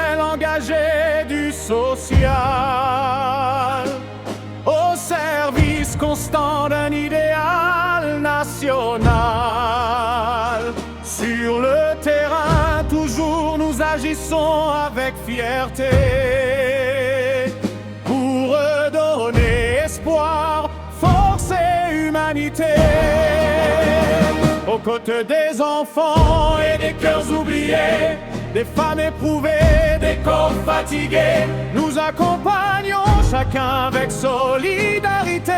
professionnels engagés du social, au service constant d'un idéal national. Sur le terrain, toujours nous agissons avec fierté pour redonner espoir, force et humanité. Aux côtés des enfants et des cœurs oubliés, des femmes éprouvées, des corps fatigués, nous accompagnons chacun avec solidarité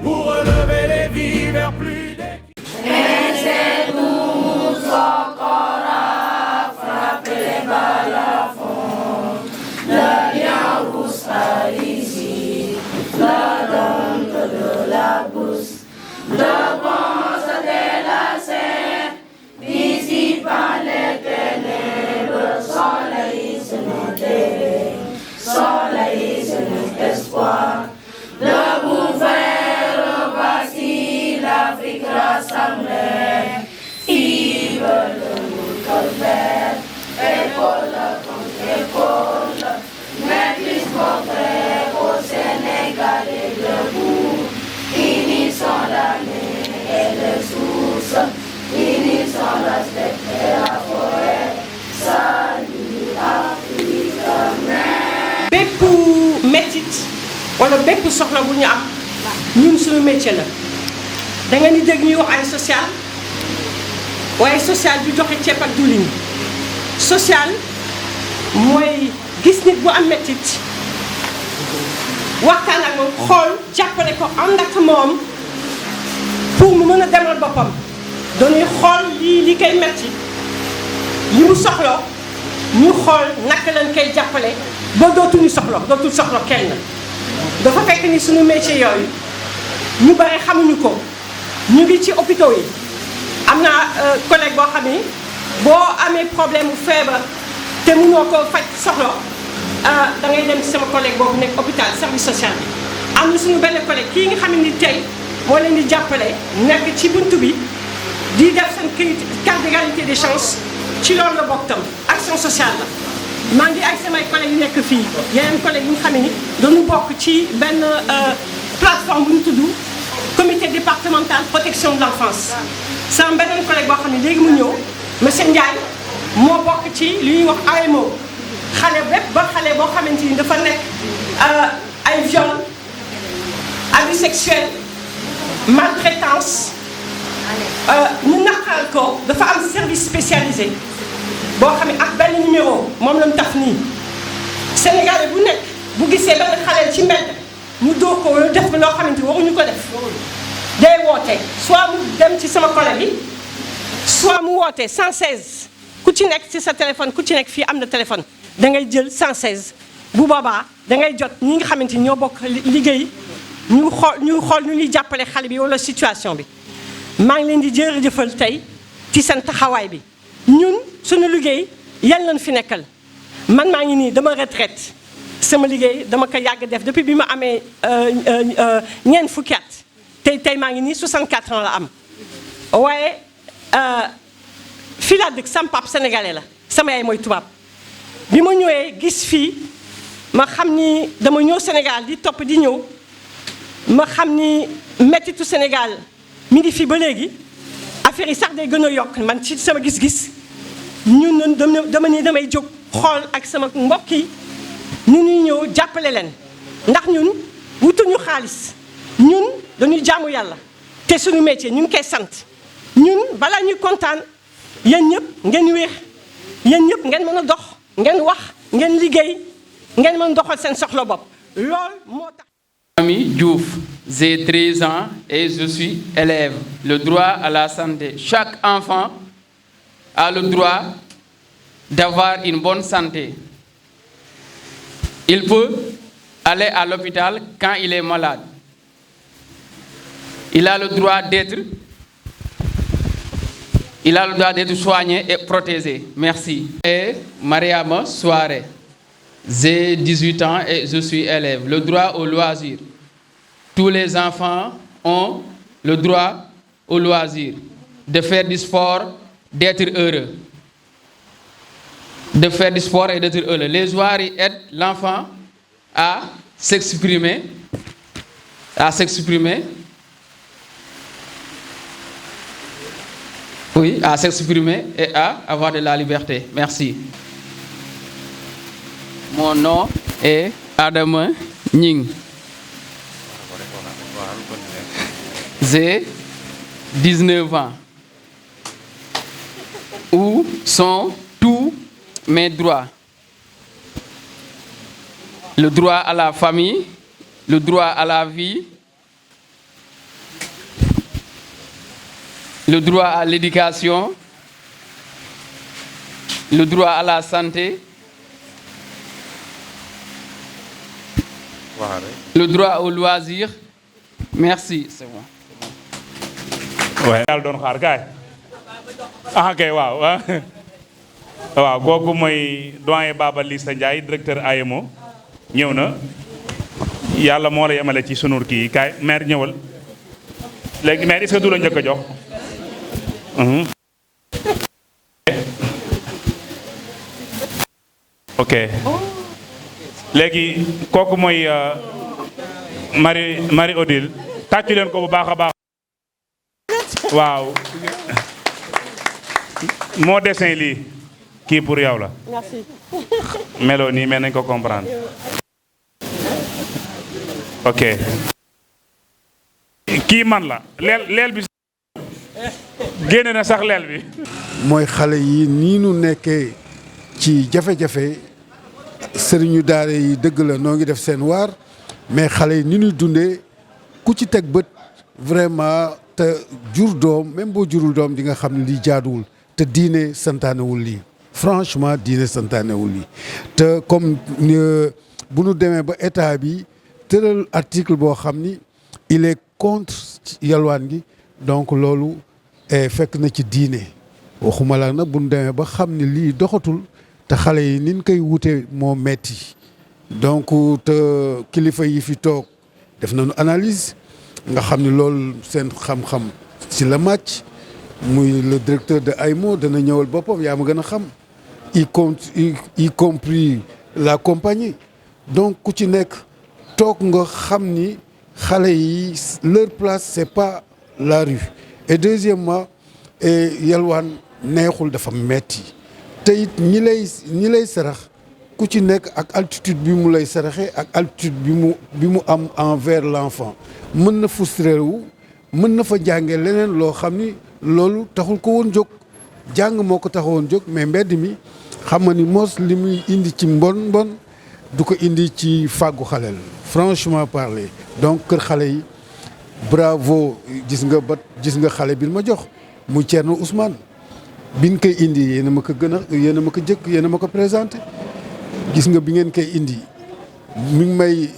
pour relever les vies vers plus d'équité. Nous encore à frapper les balles à fond. Le lien rousse ici, la dente de la bourse, le bronze de la serre, dissipant les ténèbres, soleil sur nos télés, soleil sur notre espoir. Debout frères, voici l'Afrique rassemblée, vive le monde vert, épaule contre épaule, maîtrise portrait au Sénégal et debout, finissons l'année et les sources, finissons la steppe et la forêt, salut Afrique. bépp métit wala bépp soxla bu ñu am ñun suñu métier la da ngeen di dégg ñuy wax ay social waaye social du joxe ceeb ak diwlin social mooy gis nit bu am métit waxtaan ak moom xool jàppale ko ànd ak moom pour mu mën a demal boppam dañuy xool li koy metti li mu soxla ñu xool naka lañ koy jàppale ba dootul soxla kenn. dafa fekk ni suñu métier yooyu ñu bari xamuñu ko ñu ngi ci hôpitaux yi am naa collègue boo xam ni boo amee problème mu feebar te mënoo ko faj soxla da ngay dem ci sama collègue boobu nekk hôpital service social bi. am na suñu benn collègue kii nga xam ni tey moo leen di jàppale nekk ci buntu bi di def seen carte d'égalité des chances ci loolu la bokk tam action sociale la. maa ngi ay samay collègues yu nekk fii yeneen collègues yi nga xam ne ni dañu bokk ci benn plateforme bu ñu tudd comité départemental protection de l'enfance. sama beneen collègue boo xam ne léegi mu ñëw monsieur Ndiaye moo bokk ci li ñuy wax AMO xale bépp ba xale boo xamante ni dafa nekk ay viol abus sexuel maltraitance ñu naqaral ko dafa am service spécialisé. boo xam ne ak benn numéro moom la mu taf nii Sénégalais bu nekk bu gisee benn xaleel ci mbedd ñu dóor ko wala def loo xamante ni waruñu ko def day woote soit mu dem ci sama collègue bi soit mu woote 116 ku ci nekk ci sa téléphone ku ci nekk fii am na téléphone da ngay jël 116 bu boobaa da ngay jot ñi nga xamante ni ñoo bokk liggéey ñu xool ñu ñuy jàppale xale bi wala situation bi maa ngi leen di jërëjëfal tey ci seen taxawaay bi. ñun suñu liggéey yan lañ fi nekkal man maa ngi nii dama retraite sama liggéey dama ko yàgg def depuis bi ma amee ñeent fukki at tey maa ngi nii 64 ans la am waaye fii laa dëkk sama pap sénégalais la sama yaay mooy tubaab bi ma ñëwee gis fii ma xam ni dama ñëw Sénégal di topp di ñëw ma xam ni mettitu Sénégal mi ngi fii ba léegi affaire yi sax day gën a yokk man ci sama gis-gis ñun dama ni damay jóg xool ak sama mbokk yi ñu ñuy ñëw jàppale leen ndax ñun wutuñu xaalis ñun dañuy jaamu yàlla te suñu métier ñu ngi koy sant ñun balaa ñuy kontaan yéen ñëpp ngeen wéex yéen ñëpp ngeen mën a dox ngeen wax ngeen liggéey ngeen mën a doxal seen soxla bopp lool moo tax. Ami Diouf, j'ai 13 ans et je suis élève. Le droit à la santé. Chaque enfant a le droit d'avoir une bonne santé. Il peut aller à l'hôpital quand il est malade. Il a le droit d'être soigné et protégé. Merci. Et Mariama Souare. J'ai 18 ans et je suis élève. Le droit au loisir. Tous les enfants ont le droit au loisir, de faire du sport, d'être heureux. de faire du sport et d'être heureux. Les joueurs aident l'enfant à s'exprimer, oui, à s'exprimer et à avoir de la liberté. Merci. Mon nom est Adama Ning. J'ai 19 ans. Où sont tous mes droits? Le droit à la famille, le droit à la vie, le droit à l'éducation, le droit à la santé, le droit au loisir. Merci, c'est bon. waaye daal doon xaar gaay kay waaw waaw kooku mooy doyen Baba Lissa Ndiaye directeur AEMO ñëw na yàlla moo la yemale ci sunu kii kaay maire ñëwal léegi maire est-ce que du la njëkk a jox ok léegi kooku mooy Marie Odile tàccu leen ko bu baax a baax waaw moo dessin lii kii pour yow la. Merci. melo nii mais nañ ko comprendre. ok. kii man la leel bi génne na sax leel bi. mooy xale yi nii nu nekkee ci jafe-jafe sëriñu daara yi dëgg la noo ngi def seen waar mais xale yi ni ñuy dundee ku ci teg bët vraiment. te jur doom même boo jurul doom di nga xam ne lii jaaduwul te diine santaanewul lii franchement diine santaanewul lii te comme bu nu demee ba état bi tëral article boo xam ni il est contre yalwaan gi donc loolu fekk na ci diine waxuma la nag bu nu demee ba xam ni lii doxatul te xale yi nin koy wute moo metti donc te kilifa yi fi toog def nañu analyse nga xam ni loolu seen xam-xam ci la màcc muy le directeur de AEMO dana ñëwal boppam yaa ma gën a xam y compris la compagnie donc ku ci nekk toog nga xam ni xale yi leur place c'est pas la rue et deuxièmement yalwaan neexul dafa metti te it ñi lay sarax ku ci nekk ak altitude bi mu lay saraxee ak altitude bi mu am envers l'enfant mën na frustré wu mën na fa jàngee leneen loo xam ni loolu taxul ko woon jóg jàng moo ko taxawoon jóg mais mbedd mi xam nga ni mos li muy indi ci mbon du ko indi ci fàggu xaleel franchement parler donc kër xale yi bravo gis nga xale bi ma jox muy Thierno Ousmane biñ koy indi yéen a ma ko gën a yéen a ma ko jëkk yéen a ma ko présenté gis nga bi ngeen koy indi mi ngi may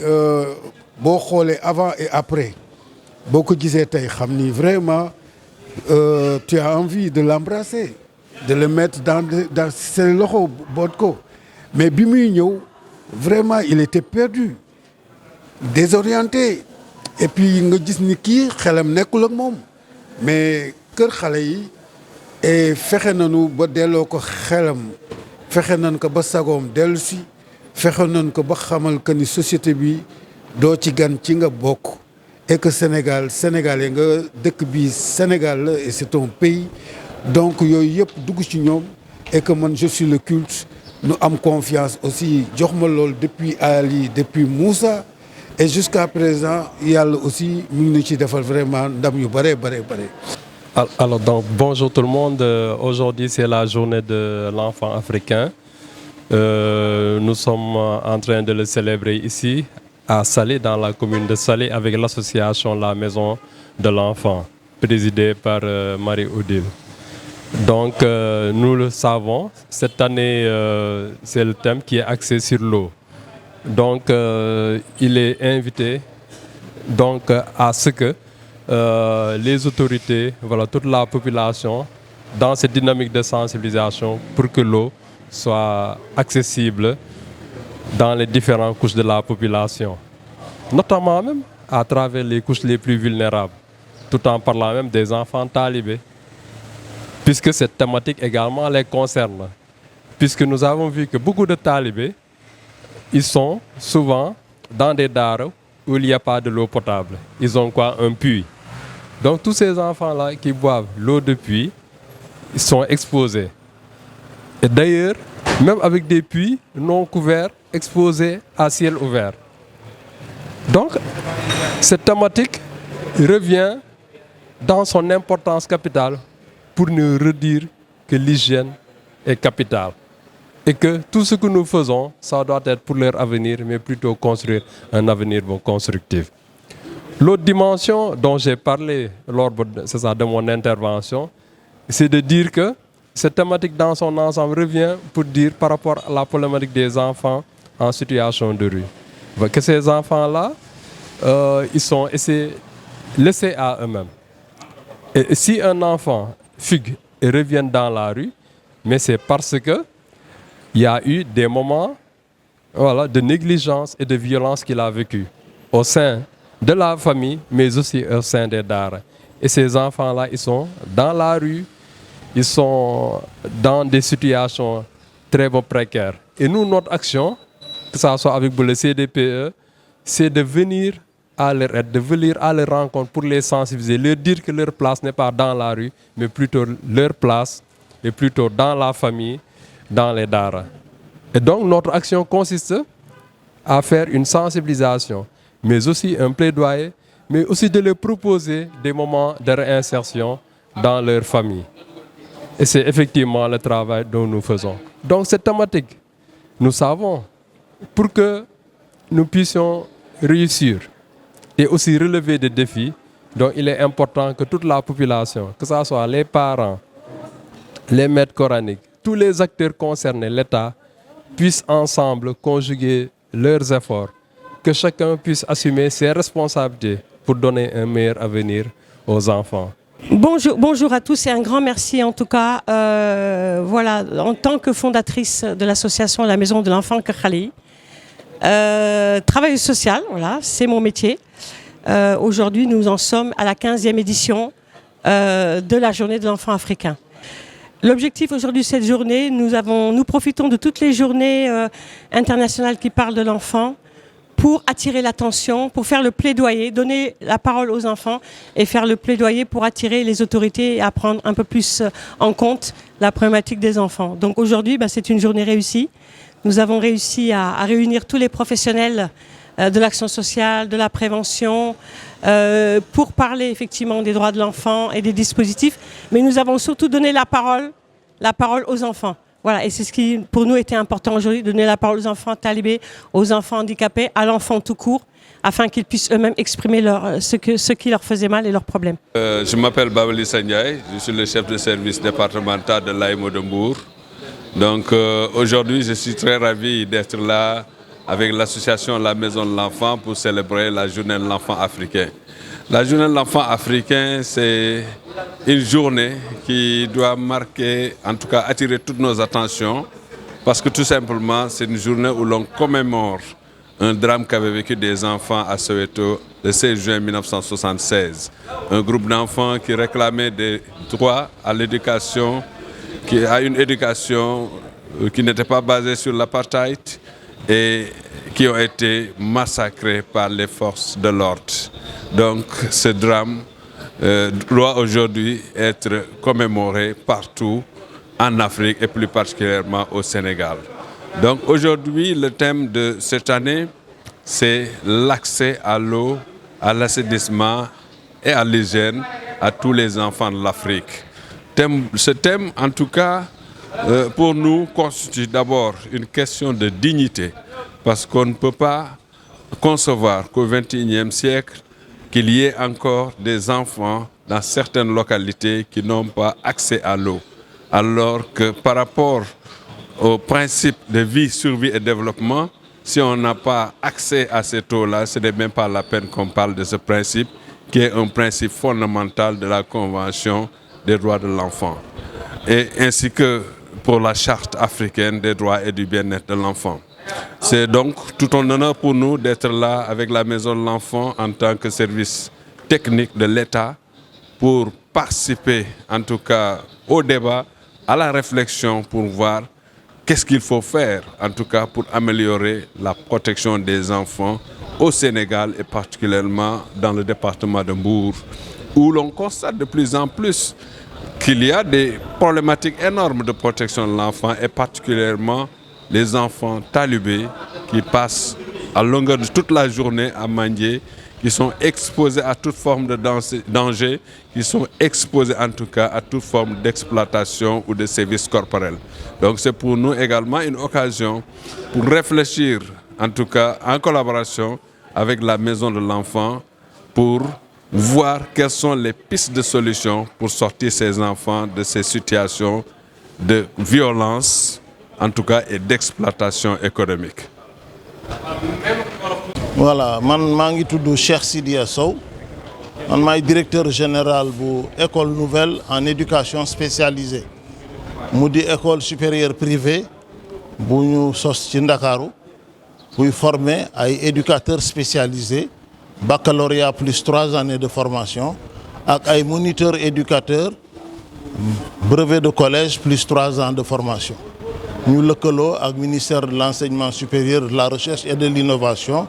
boo xoolee avant et après boo ko gisee tey xam ni vraiment tu as envie de l'embrasser de le mettre dans ses loxo boot ko mais bi muy ñëw vraiment il était perdu désorienté et puis nga gis ni kii xelam nekkul ak moom mais kër xale yi et fexe nañu ba delloo ko xelam fexe nañ ko ba sagoom dellu si fexe nañ ko ba xamal que ni société bi doo ci gan ci nga bokk et que sénégalais nga dëkk bi Sénégal la et c'est ton pays donc yooyu yëpp dugg ci ñoom et que man je suis le culte nu am confiance aussi jox ma loolu depuis Ali depuis Moussa et jusqu'à présent yàlla aussi mu ngi ñu ci defal vraiment ndam yu bare. Alors donc bonjour tout le monde. Aujourd'hui c'est la journée de l'enfant africain. Nous sommes en train de le célébrer ici à Saly, dans la commune de Saly, avec l'association La Maison de l'Enfant, présidée par Marie Odile. Donc nous le savons, cette année c'est le thème qui est axé sur l'eau. Donc il est invité donc à ce que les autorités, voilà, toute la population, dans cette dynamique de sensibilisation pour que l'eau soit accessible dans les différentes couches de la population, notamment même à travers les couches les plus vulnérables, tout en parlant même des enfants talibés, puisque cette thématique également les concerne. puisque nous avons vu que beaucoup de talibés, ils sont souvent dans des daras où il n'y a pas de l'eau potable. Ils ont quoi? Un puits. Donc tous ces enfants-là qui boivent l'eau de puits, ils sont exposés. Et d'ailleurs, même avec des puits non couverts, exposés à ciel ouvert. Donc, cette thématique revient dans son importance capitale pour nous redire que l'hygiène est capitale. Et que tout ce que nous faisons, ça doit être pour leur avenir, mais plutôt construire un avenir constructif. L'autre dimension dont j'ai parlé lors de mon intervention, c'est de dire que cette thématique dans son ensemble revient pour dire par rapport à la problématique des enfants en situation de rue. Que ces enfants-là, ils sont laissés à eux-mêmes. Et si un enfant fugue et revient dans la rue, mais c'est parce que il y a eu des moments de négligence et de violence qu'il a vécu au sein de la famille, mais aussi au sein des daras. Et ces enfants-là, ils sont dans la rue, ils sont dans des situations très précaires. Et nous, notre action, que ce soit avec le CDPE, c'est de venir à leur aide, de venir à leur rencontre pour les sensibiliser, leur dire que leur place n'est pas dans la rue, mais plutôt leur place est plutôt dans la famille, dans les daras. Et donc notre action consiste à faire une sensibilisation, mais aussi un plaidoyer, mais aussi de leur proposer des moments de réinsertion dans leur famille. Et c'est effectivement le travail dont nous faisons. Donc cette thématique, nous savons, pour que nous puissions réussir et aussi relever des défis, donc il est important que toute la population, que ce soit les parents, les maîtres coraniques, tous les acteurs concernés, l'État, puissent ensemble conjuguer leurs efforts, que chacun puisse assumer ses responsabilités pour donner un meilleur avenir aux enfants. Bonjour à tous et un grand merci en tout cas. En tant que fondatrice de l'association La Maison de l'Enfant Kër Xale Yi, travail social, voilà, c'est mon métier. Aujourd'hui, nous en sommes à la 15e édition de la Journée de l'Enfant africain. L'objectif aujourd'hui de cette journée, nous profitons de toutes les journées internationales qui parlent de l'enfant pour attirer l'attention, pour faire le plaidoyer, donner la parole aux enfants et faire le plaidoyer pour attirer les autorités à prendre un peu plus en compte la problématique des enfants. Donc aujourd'hui, c'est une journée réussie. Nous avons réussi à réunir tous les professionnels de l'action sociale, de la prévention, pour parler effectivement des droits de l'enfant et des dispositifs. Mais nous avons surtout donné la parole aux enfants. Voilà, et c'est ce qui pour nous était important aujourd'hui, donner la parole aux enfants talibés, aux enfants handicapés, à l'enfant tout court, afin qu'ils puissent eux-mêmes exprimer ce qui leur faisait mal et leurs problèmes. Je m'appelle Baba Lissa Ndiaye, je suis le chef de service départemental de l'AEMO de Mbour. Donc aujourd'hui, je suis très ravi d'être là avec l'association La Maison de l'Enfant pour célébrer la Journée de l'Enfant africain. La Journée de l'Enfant africain, c'est une journée qui doit marquer, en tout cas attirer toutes nos attentions, parce que tout simplement, c'est une journée où l'on commémore un drame qu'avaient vécu des enfants à Soweto le 16 juin 1976. Un groupe d'enfants qui réclamait des droits à l'éducation, à une éducation qui n'était pas basée sur l'apartheid et qui ont été massacrés par les forces de l'ordre. Donc ce drame doit aujourd'hui être commémoré partout en Afrique et plus particulièrement au Sénégal. Donc aujourd'hui, le thème de cette année, c'est l'accès à l'eau, à l'assainissement et à l'hygiène à tous les enfants de l'Afrique. Ce thème, en tout cas, pour nous, constitue d'abord une question de dignité, parce qu'on ne peut pas concevoir qu'au XXIe siècle, qu'il y ait encore des enfants dans certaines localités qui n'ont pas accès à l'eau, alors que par rapport au principe de vie, survie et développement, si on n'a pas accès à cette eau-là, ce n'est même pas la peine qu'on parle de ce principe, qui est un principe fondamental de la Convention des droits de l'enfant, et ainsi que pour la Charte africaine des droits et du bien-être de l'enfant. C'est donc tout un honneur pour nous d'être là avec la Maison de l'Enfant en tant que service technique de l'État pour participer en tout cas au débat, à la réflexion pour voir qu'est-ce qu'il faut faire, en tout cas, pour améliorer la protection des enfants au Sénégal et particulièrement dans le département de Mbour, où l'on constate de plus en plus qu'il y a des problématiques énormes de protection de l'enfant et particulièrement les enfants talibés qui passent à longueur de toute la journée à mendier, qui sont exposés à toute forme de danger, qui sont exposés en tout cas à toute forme d'exploitation ou de services corporels. Donc c'est pour nous également une occasion pour réfléchir, en tout cas en collaboration avec la Maison de l'Enfant, pour voir quelles sont les pistes de solutions pour sortir ces enfants de ces situations de violence, en tout cas, et d'exploitation économique. Voilà, maa ngi tudd Cheikh Sidia Sow man maay directeur général bu école nouvelle en éducation spécialisée mu di école supérieure privée bu ñu sos ci Ndakaaru buy former ay éducateurs spécialisés baccalauréat plus 3 années de formation ak ay moniteurs éducateurs brevet de collège plus 3 ans de formation ñu lëkkaloo ak ministère de l'enseignement supérieur, de la recherche et de l'innovation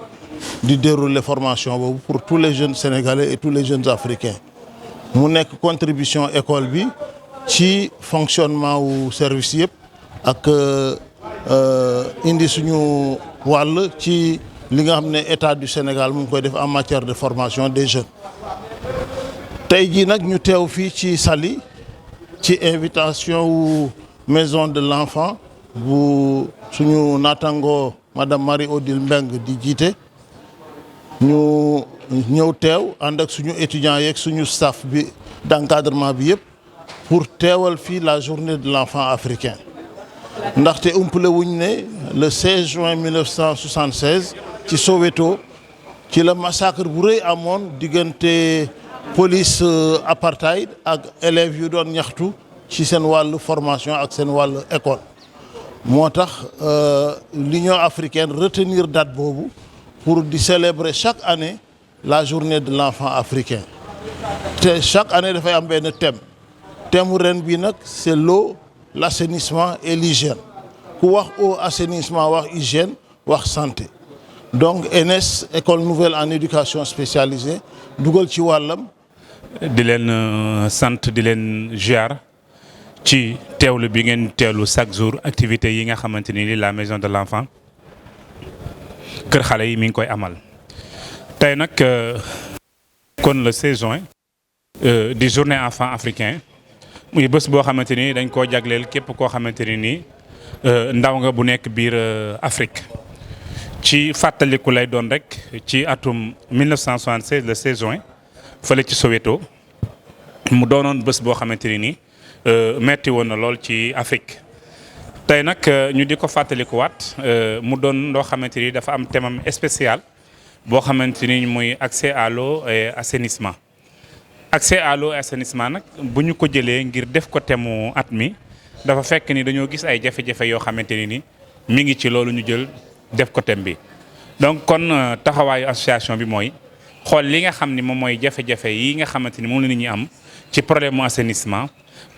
di dérouler formation boobu pour tous les jeunes sénégalais et tous les jeunes africains mu nekk contribution école bi ci fonctionnement wu service yëpp ak indi suñu wàll ci li nga xam ne état du Sénégal mu ngi koy def en matière de formation des jeunes. tey jii nag ñu teew fii ci Saly ci invitation wu maison de l'enfant bu suñu naataango madame Marie-Odile Mbengue di jiite. ñu ñëw teew ànd ak suñu étudiants yeeg suñu staff bi d'encadrement bi yëpp pour teewal fii la journée de l'enfant africain ndaxte umpale wuñ ne le 16 juin 1976 ci Soweto ci la massacre bu rëy amoon diggante police apartheid ak élèves yu doon ñaxtu ci seen wàllu formation ak seen wàllu école moo tax l'Union africaine retenir date boobu pour di célébrer chaque année la journée de l'enfant africain te chaque année dafay am benn thème ren bi nag c'est l'eau, l'assainissement et l'hygiène ku wax eau, assainissement wax hygiène wax santé donc ENS école nouvelle en éducation spécialisée dugal ci wàllam. di leen sant di leen ziar ci teewlu bi ngeen teewlu chaque jour activités yi nga xamante ni la maison de l'enfant kër xale yi mi ngi koy amal tey nag kon le 16 juin di journée enfant africain muy bés boo xamante ni dañ koo jagleel képp koo xamante ni nii ndaw nga bu nekk biir Afrique ci fàttaliku lay doon rek ci atum 1976 le 16 juin fële ci Soweto mu doonoon bés boo xamante ni nii metti woon na lool ci Afrique. tey nag ñu di ko fàttalikuwaat mu doon loo xamante ni dafa am thème spécial boo xamante ni muy accès à l'eau et assainissement. accès à l'eau et assainissement nag bu ñu ko jëlee ngir def ko thème at mi dafa fekk ni dañoo gis ay jafe-jafe yoo xamante ni mi ngi ci loolu ñu jël def ko thème bi. donc kon taxawaayu association bi mooy xool li nga xam ni moom mooy jafe-jafe yi nga xamante ni moom la nit ñi am ci problème mu assainissement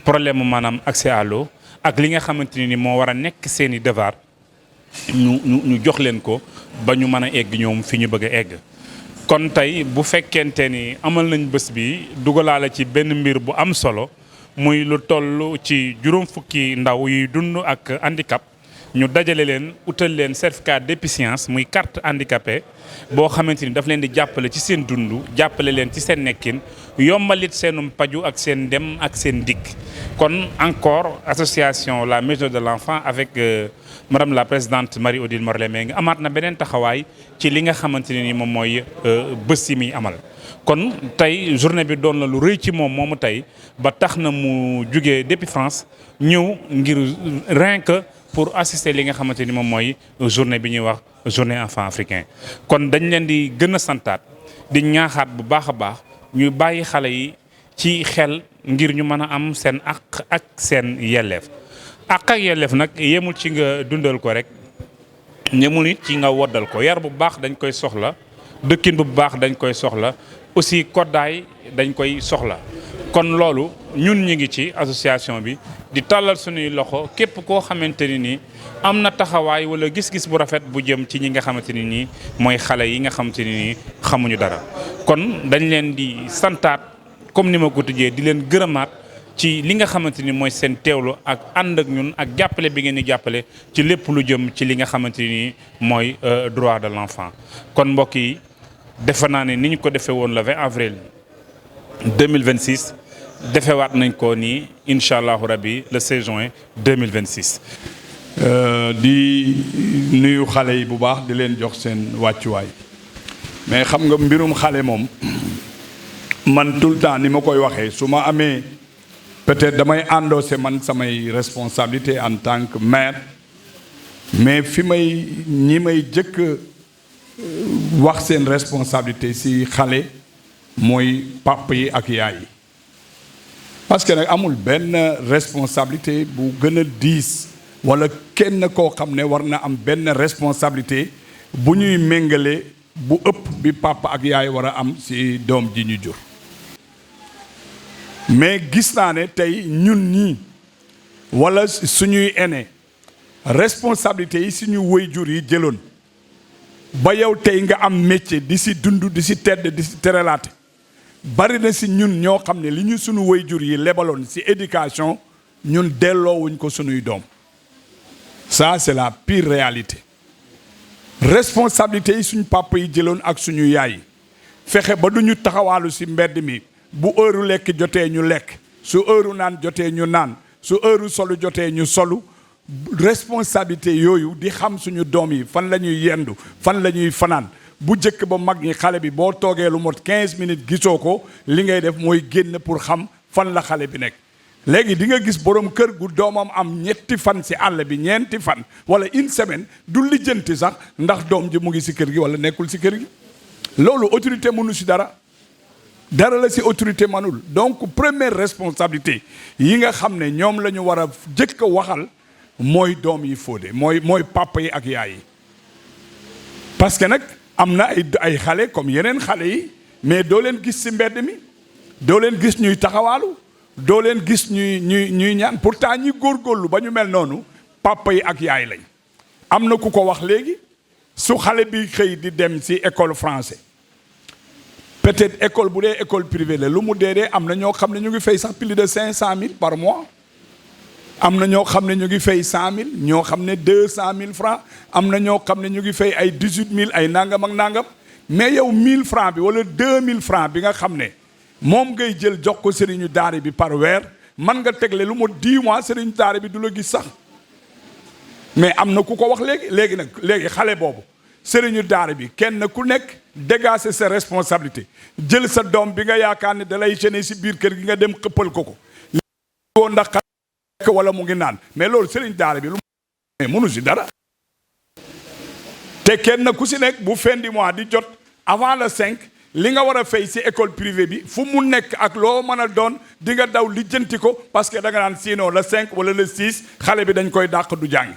problème mu maanaam accès à l'eau ak li nga xamante ni moo war a nekk seeni devoir ñu jox leen ko ba ñu mën a egg ñoom fi ñu bëgg a egg. kon tey bu fekkente ni amal nañ bés bi dugalaale ci benn mbir bu am solo muy lu toll ci juróom fukki ndaw yuy dund ak handicap ñu dajale leen utal leen certificat d'efficience muy carte handicapé boo xamante ni daf leen di jàppale ci seen dund jàppale leen ci seen nekkin yombalit seenum paju ak seen dem ak seen dikk. kon encore association la maison de l'enfant avec madame la présidente Marie-Odile Mbengue amaat na beneen taxawaay ci li nga xamante ne ni moom mooy bés yi muy amal. kon tey journée bi doon la lu rëy ci moom moomu tey ba tax na mu jugee depuis France ñëw ngir rien que pour assister li nga xamante ni moom mooy journée bi ñuy wax journée enfant africain. kon dañ leen di gën a santaat di ñaaxaat bu baax a baax ñuy bàyyi xale yi ci xel ngir ñu mën a am seen àq ak seen yelleef. àq ak yelleef nag yemul ci nga dundal ko rek yemul it ci nga woddal ko yar bu baax dañ koy soxla dëkkin bu baax dañ koy soxla aussi koddaay dañ koy soxla kon loolu ñun ñi ngi ci association bi di tàllal suñuy loxo képp koo xamante ni nii am na taxawaay wala gis-gis bu rafet bu jëm ci ñi nga xamante ni nii mooy xale yi nga xamante ni nii xamuñu dara kon dañ leen di santaat comme ni ma ko tëjee di leen gërëmaat ci li nga xamante ni mooy seen teewlu ak ànd ak ñun ak jàppale bi ngeen di jàppale ci lépp lu jëm ci li nga xamante ni mooy droit de l'enfant. kon mbokk yi defe naa ne ni ñu ko defee woon le 20 avril 2026 defewaat nañ ko nii incha allahu rabbi le 16 juin 2026. di nuyu xale yi bu baax di leen jox seen wàccuwaay mais xam nga mbirum xale moom man tout le temps ni ma koy waxee su ma amee peut-être damay endossé man samay responsabilité en tant que maire mais fi may ñi may jëkk wax seen responsabilité si xale mooy papa yi ak yaay yi parce que nag amul benn responsabilité bu gën a diis wala kenn koo xam ne war na am benn responsabilité bu ñuy méngale bu ëpp bi papa ak yaay war a am si doom ji ñu jur mais gis naa ne tey ñun ñii wala suñuy aîné responsabilité yi suñu waajur yi jëloon ba yow tey nga am métier di si dund di si tedd di si teralaate bari na si ñun ñoo xam ne li ñu suñu waajur yi lebaloon si éducation ñun delloowuñ ko suñuy doom ça c'est la pire réalité responsabilité yi suñu papa yi jëloon ak suñu yaay yi fexe ba du ñu taxawaalu si mbedd mi bu heure lekk jotee ñu lekk su heure naan jotee ñu naan su heure solu jotee ñu solu responsabilité yooyu di xam suñu doom yi fan la ñuy yendu fan la ñuy fanaan bu njëkk ba mag ñi xale bi boo toogee lu mot 15 minutes gisoo ko li ngay def mooy génn pour xam fan la xale bi nekk léegi di nga gis borom kër gu doomam am ñetti fan si àll bi ñeenti fan wala une semaine du lijjanti sax ndax doom ji mu ngi si kër gi wala nekkul si kër gi loolu autorité mënu si dara la si autorité manul donc première responsabilité yi nga xam ne ñoom la ñu war a jëkk a waxal mooy doom yi Fodé mooy papa yi ak yaay yi parce que nag am na ay xale comme yeneen xale yi mais doo leen gis si mbedd mi doo leen gis ñuy taxawaalu doo leen gis ñuy ñaan pourtant ñi góorgóorlu ba ñu mel noonu papa yi ak yaay lañ am na ku ko wax léegi su xale bi xëy di dem si école français peut-être école bu dee école privée la lu mu dee am na ñoo xam ne ñu ngi fay sax plus de 500 000 par mois am na ñoo xam ne ñu ngi fay 100 000 ñoo xam ne 200 000 francs am na ñoo xam ne ñu ngi fay ay 18 000 ay nangam ak nangam mais yow 1000 francs bi wala 2000 francs bi nga xam ne moom ngay jël jox ko sëriñu daara bi par weer man nga tegle lu mu 10 mois sëriñu daara bi du la gis sax mais am na ku ko wax léegi xale boobu sëriñu daara bi kenn ku nekk dégager sa responsabilité jël sa doom bi nga yaakaar ne da lay gêner si biir kër gi nga dem xëppal ko ko ndax wala mu ngi naan mais loolu sëriñ daara bi lu mais mënu si dara te kenn ku si nekk bu fin du mois di jot avant le 5 li nga war a fay si école privée bi fu mu nekk ak loo mën a doon di nga daw lijjanti ko parce que da nga naan sinon le 5 wala le 6 xale bi dañ koy dàq du jàng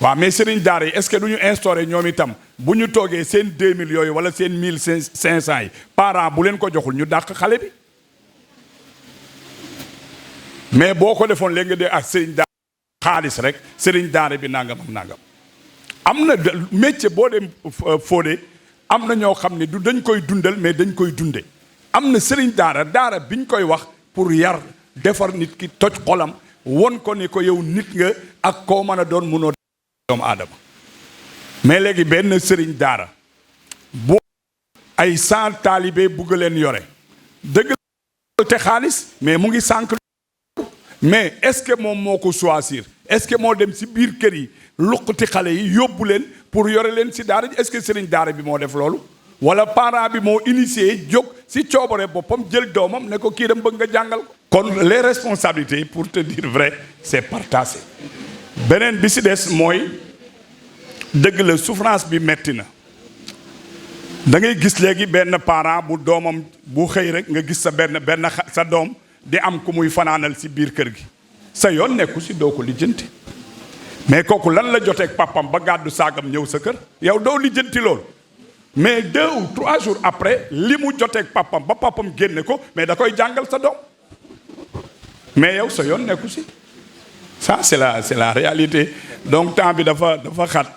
waaw mais sëriñ daara yi est-ce que du ñu instauré ñoom itam bu ñu toogee seen 2000 yooyu wala seen 1500 yi parents bu leen ko joxul ñu dàq xale bi mais boo ko defoon léegi nga dee ak sëriñ daara xaalis rek sëriñ daara bi nangam ak nangam am na métier boo dem Fodé am na ñoo xam ne du dañ koy dundal mais dañ koy dunde am na sëriñ daara biñ koy wax pour yar defar nit ki toj xolam won ko ni ko yow nit nga ak koo mën a doon munoo doomu aadama mais léegi benn sëriñ daara boo ay 100 taalibe bugg leen yore dëgg te xaalis mais mu ngi sànq mais est-ce que moom moo ko choisir est-ce que moo dem si biir kër yi luqati xale yi yóbbu leen pour yore leen si daara ji est-ce que sëriñ daara bi moo def loolu wala parent bi moo initié jóg si coobare boppam jël doomam ne ko kii dem bëgg nga jàngal ko kon les responsabilités pour te dire vrai c'est partagé beneen bi si des mooy dëgg la souffrance bi metti na da ngay gis léegi benn parent bu doomam bu xëy rek nga gis sa benn sa doom di am ku muy fanaanal si biir kër gi sa yoon nekku si doo ko lijjanti mais kooku lan la joteeg papam ba gàddu saagam ñëw sa kër yow doo lijjanti loolu mais 2 ou 3 jours après li mu joteeg papam ba papam génne ko mais da koy jàngal sa doom mais yow sa yoon nekku si. Ça c'est la réalité donc temps bi dafa xat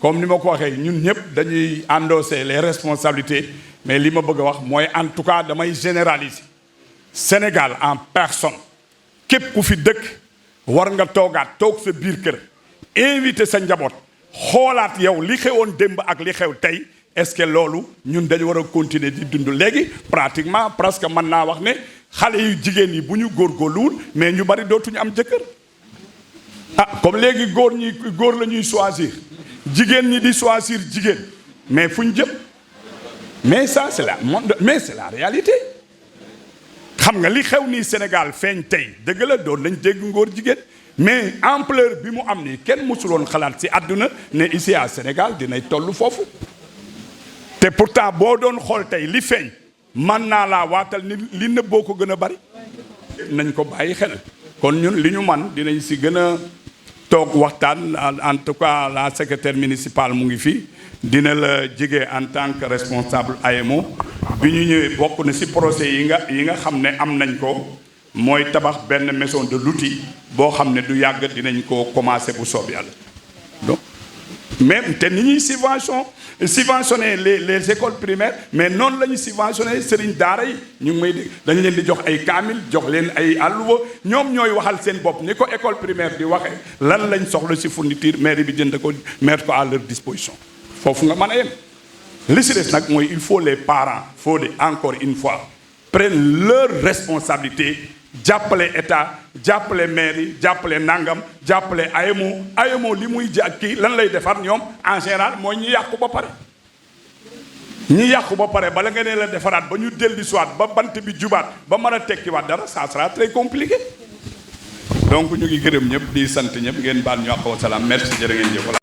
comme ni ma ko waxee ñun ñëpp dañuy endosser les responsabilités mais li ma bëgg a wax mooy en tout cas damay généraliser Sénégal en personne képp ku fi dëkk war nga toog sa biir kër invité sa njaboot xoolaat yow li xewoon démb ak li xew tey est-ce que loolu ñun dañu war a continuer di dund léegi pratiquement presque mën naa wax ne xale yu jigéen yi bu ñu góorgóorluwul mais ñu bari dootuñu am jëkkër. Comme léegi góor la ñuy choisir jigéen ñi di choisir jigéen mais fu ñu jëm mais ça c'est la réalité xam nga li xew nii Sénégal feeñ tey dëgg la doon nañ dégg ngóor jigéen mais ampleur bi mu am nii kenn mësuloon xalaat ci àdduna ne ici à Sénégal dinay toll foofu te pourtant boo doon xool tey li feeñ mën naa laa waatal ni li nëbboo ko gën a bari nañ ko bàyyi xel kon ñun li ñu man dinañ si gën a toog waxtaan en tout cas la secrétaire municipale mu ngi fi dina la jege en tant que responsable AEMO bi ñu ñëwee bokk na si projet yi nga xam ne am nañ ko mooy tabax benn maison de l'outil boo xam ne du yàgg dinañ ko commencer bu soob yàlla donc même te ni ñuy subventionner les écoles primaires mais noonu la ñuy subventionner sëriñ daara yi ñu ngi may dégg dañu leen di jox ay kaamil jox leen ay àlluwa ñoom ñooy waxal seen bopp ni ko école primaire di waxee lan lañ soxla ci fourniture mairie bi jënd ko mettre ko à leur disposition foofu nga mën a yem li ci des nag mooy il faut les parents faut de encore une fois prennent leur responsabilité jàppale état jàppale mairie jàppale nangam jàppale AEMO li muy kii lan lay defar ñoom en général mooy ñi yàqu ba pare bala nga ne la defaraat ba ñu dellu si waat ba bant bi jubaat ba mën a tekkiwaat dara ça sera très compliqué donc ñu ngi gërëm ñëpp di sant ñëpp ngeen baal ñu àq wa salaam merci jërë ngeen jëf.